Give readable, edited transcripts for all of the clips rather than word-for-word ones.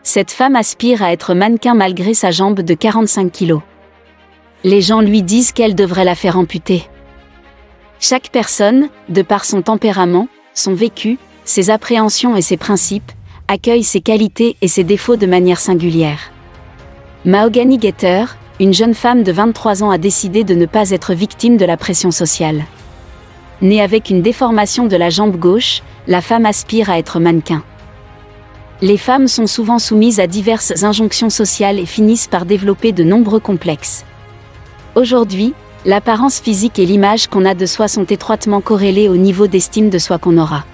Cette femme aspire à être mannequin malgré sa jambe de 45 kg. Les gens lui disent qu'elle devrait la faire amputer. Chaque personne, de par son tempérament, son vécu, ses appréhensions et ses principes, accueille ses qualités et ses défauts de manière singulière. Mahogany Gaiter, une jeune femme de 23 ans a décidé de ne pas être victime de la pression sociale. Née avec une déformation de la jambe gauche, la femme aspire à être mannequin. Les femmes sont souvent soumises à diverses injonctions sociales et finissent par développer de nombreux complexes. Aujourd'hui, l'apparence physique et l'image qu'on a de soi sont étroitement corrélées au niveau d'estime de soi qu'on aura.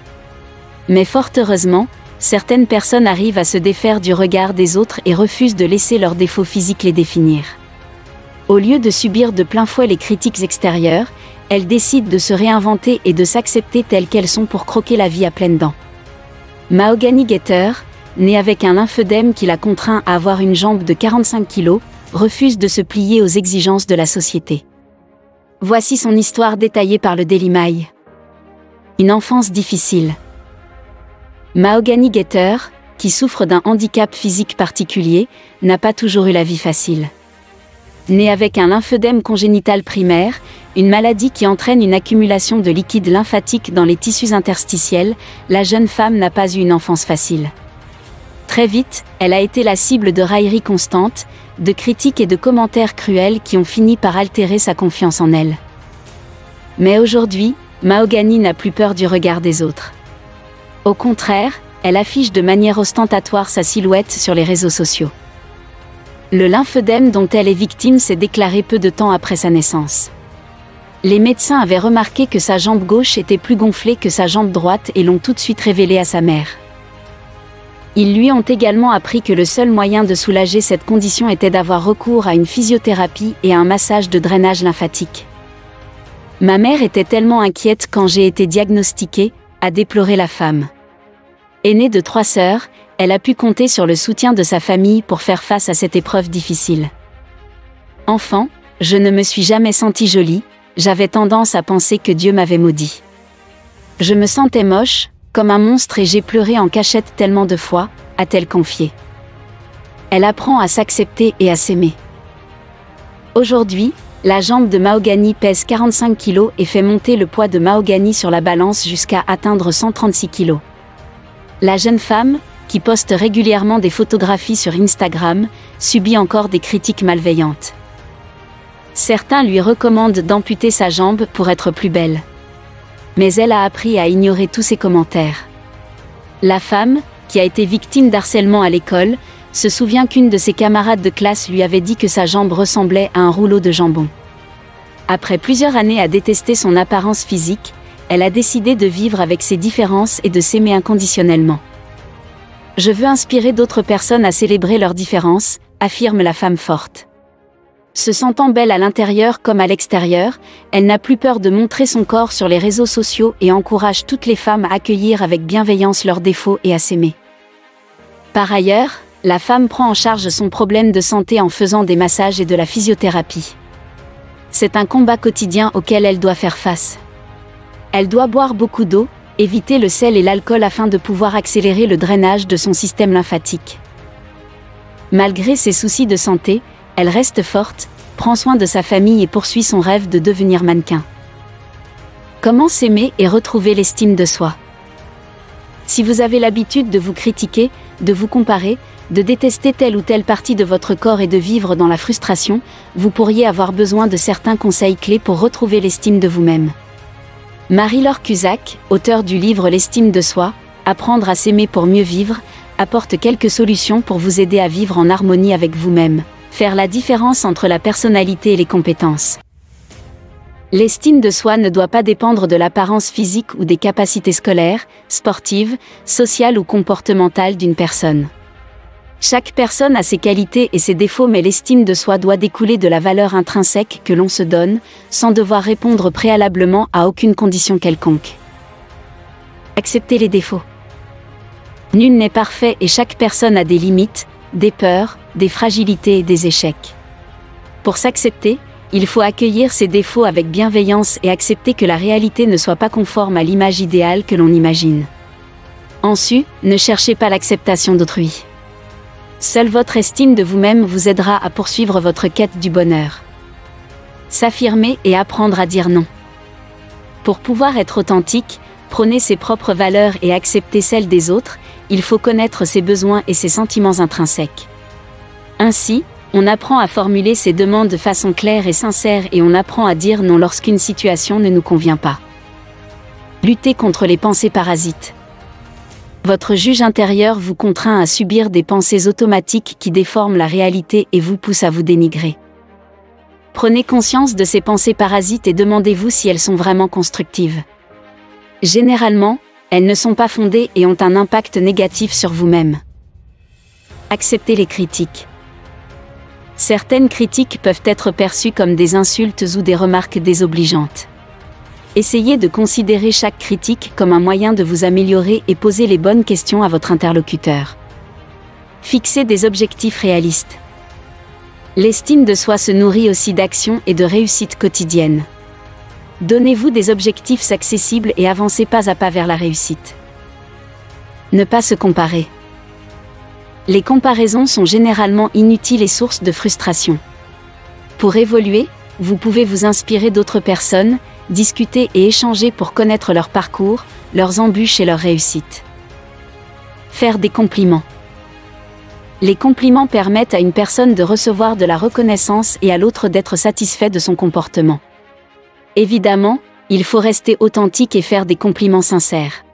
Mais fort heureusement, certaines personnes arrivent à se défaire du regard des autres et refusent de laisser leurs défauts physiques les définir. Au lieu de subir de plein fouet les critiques extérieures, elles décident de se réinventer et de s'accepter telles qu'elles sont pour croquer la vie à pleines dents. Mahogany Gaiter, née avec un lymphœdème qui la contraint à avoir une jambe de 45 kg, refuse de se plier aux exigences de la société. Voici son histoire détaillée par le Daily Mail. Une enfance difficile. Mahogany Gaiter, qui souffre d'un handicap physique particulier, n'a pas toujours eu la vie facile. Née avec un lymphœdème congénital primaire, une maladie qui entraîne une accumulation de liquide lymphatique dans les tissus interstitiels, la jeune femme n'a pas eu une enfance facile. Très vite, elle a été la cible de railleries constantes, de critiques et de commentaires cruels qui ont fini par altérer sa confiance en elle. Mais aujourd'hui, Mahogany n'a plus peur du regard des autres. Au contraire, elle affiche de manière ostentatoire sa silhouette sur les réseaux sociaux. Le lymphœdème dont elle est victime s'est déclaré peu de temps après sa naissance. Les médecins avaient remarqué que sa jambe gauche était plus gonflée que sa jambe droite et l'ont tout de suite révélé à sa mère. Ils lui ont également appris que le seul moyen de soulager cette condition était d'avoir recours à une physiothérapie et à un massage de drainage lymphatique. Ma mère était tellement inquiète quand j'ai été diagnostiquée, a déploré la femme. Aînée de 3 sœurs, elle a pu compter sur le soutien de sa famille pour faire face à cette épreuve difficile. Enfant, je ne me suis jamais sentie jolie, j'avais tendance à penser que Dieu m'avait maudit. Je me sentais moche, comme un monstre et j'ai pleuré en cachette tellement de fois, a-t-elle confié. Elle apprend à s'accepter et à s'aimer. Aujourd'hui, la jambe de Mahogany pèse 45 kg et fait monter le poids de Mahogany sur la balance jusqu'à atteindre 136 kg. La jeune femme, qui poste régulièrement des photographies sur Instagram, subit encore des critiques malveillantes. Certains lui recommandent d'amputer sa jambe pour être plus belle. Mais elle a appris à ignorer tous ces commentaires. La femme, qui a été victime d'harcèlement à l'école, se souvient qu'une de ses camarades de classe lui avait dit que sa jambe ressemblait à un rouleau de jambon. Après plusieurs années à détester son apparence physique, elle a décidé de vivre avec ses différences et de s'aimer inconditionnellement. Je veux inspirer d'autres personnes à célébrer leurs différences, affirme la femme forte. Se sentant belle à l'intérieur comme à l'extérieur, elle n'a plus peur de montrer son corps sur les réseaux sociaux et encourage toutes les femmes à accueillir avec bienveillance leurs défauts et à s'aimer. Par ailleurs, la femme prend en charge son problème de santé en faisant des massages et de la physiothérapie. C'est un combat quotidien auquel elle doit faire face. Elle doit boire beaucoup d'eau, éviter le sel et l'alcool afin de pouvoir accélérer le drainage de son système lymphatique. Malgré ses soucis de santé, elle reste forte, prend soin de sa famille et poursuit son rêve de devenir mannequin. Comment s'aimer et retrouver l'estime de soi? Si vous avez l'habitude de vous critiquer, de vous comparer, de détester telle ou telle partie de votre corps et de vivre dans la frustration, vous pourriez avoir besoin de certains conseils clés pour retrouver l'estime de vous-même. Marie-Laure Cusack, auteure du livre L'estime de soi, Apprendre à s'aimer pour mieux vivre, apporte quelques solutions pour vous aider à vivre en harmonie avec vous-même. Faire la différence entre la personnalité et les compétences. L'estime de soi ne doit pas dépendre de l'apparence physique ou des capacités scolaires, sportives, sociales ou comportementales d'une personne. Chaque personne a ses qualités et ses défauts, mais l'estime de soi doit découler de la valeur intrinsèque que l'on se donne, sans devoir répondre préalablement à aucune condition quelconque. Accepter les défauts. Nul n'est parfait et chaque personne a des limites, des peurs, des fragilités et des échecs. Pour s'accepter, il faut accueillir ses défauts avec bienveillance et accepter que la réalité ne soit pas conforme à l'image idéale que l'on imagine. Ensuite, ne cherchez pas l'acceptation d'autrui. Seule votre estime de vous-même vous aidera à poursuivre votre quête du bonheur. S'affirmer et apprendre à dire non. Pour pouvoir être authentique, prôner ses propres valeurs et accepter celles des autres, il faut connaître ses besoins et ses sentiments intrinsèques. Ainsi, on apprend à formuler ses demandes de façon claire et sincère et on apprend à dire non lorsqu'une situation ne nous convient pas. Lutter contre les pensées parasites. Votre juge intérieur vous contraint à subir des pensées automatiques qui déforment la réalité et vous poussent à vous dénigrer. Prenez conscience de ces pensées parasites et demandez-vous si elles sont vraiment constructives. Généralement, elles ne sont pas fondées et ont un impact négatif sur vous-même. Acceptez les critiques. Certaines critiques peuvent être perçues comme des insultes ou des remarques désobligeantes. Essayez de considérer chaque critique comme un moyen de vous améliorer et posez les bonnes questions à votre interlocuteur. Fixez des objectifs réalistes. L'estime de soi se nourrit aussi d'actions et de réussites quotidiennes. Donnez-vous des objectifs accessibles et avancez pas à pas vers la réussite. Ne pas se comparer. Les comparaisons sont généralement inutiles et source de frustration. Pour évoluer, vous pouvez vous inspirer d'autres personnes, discuter et échanger pour connaître leur parcours, leurs embûches et leurs réussites. Faire des compliments. Les compliments permettent à une personne de recevoir de la reconnaissance et à l'autre d'être satisfait de son comportement. Évidemment, il faut rester authentique et faire des compliments sincères.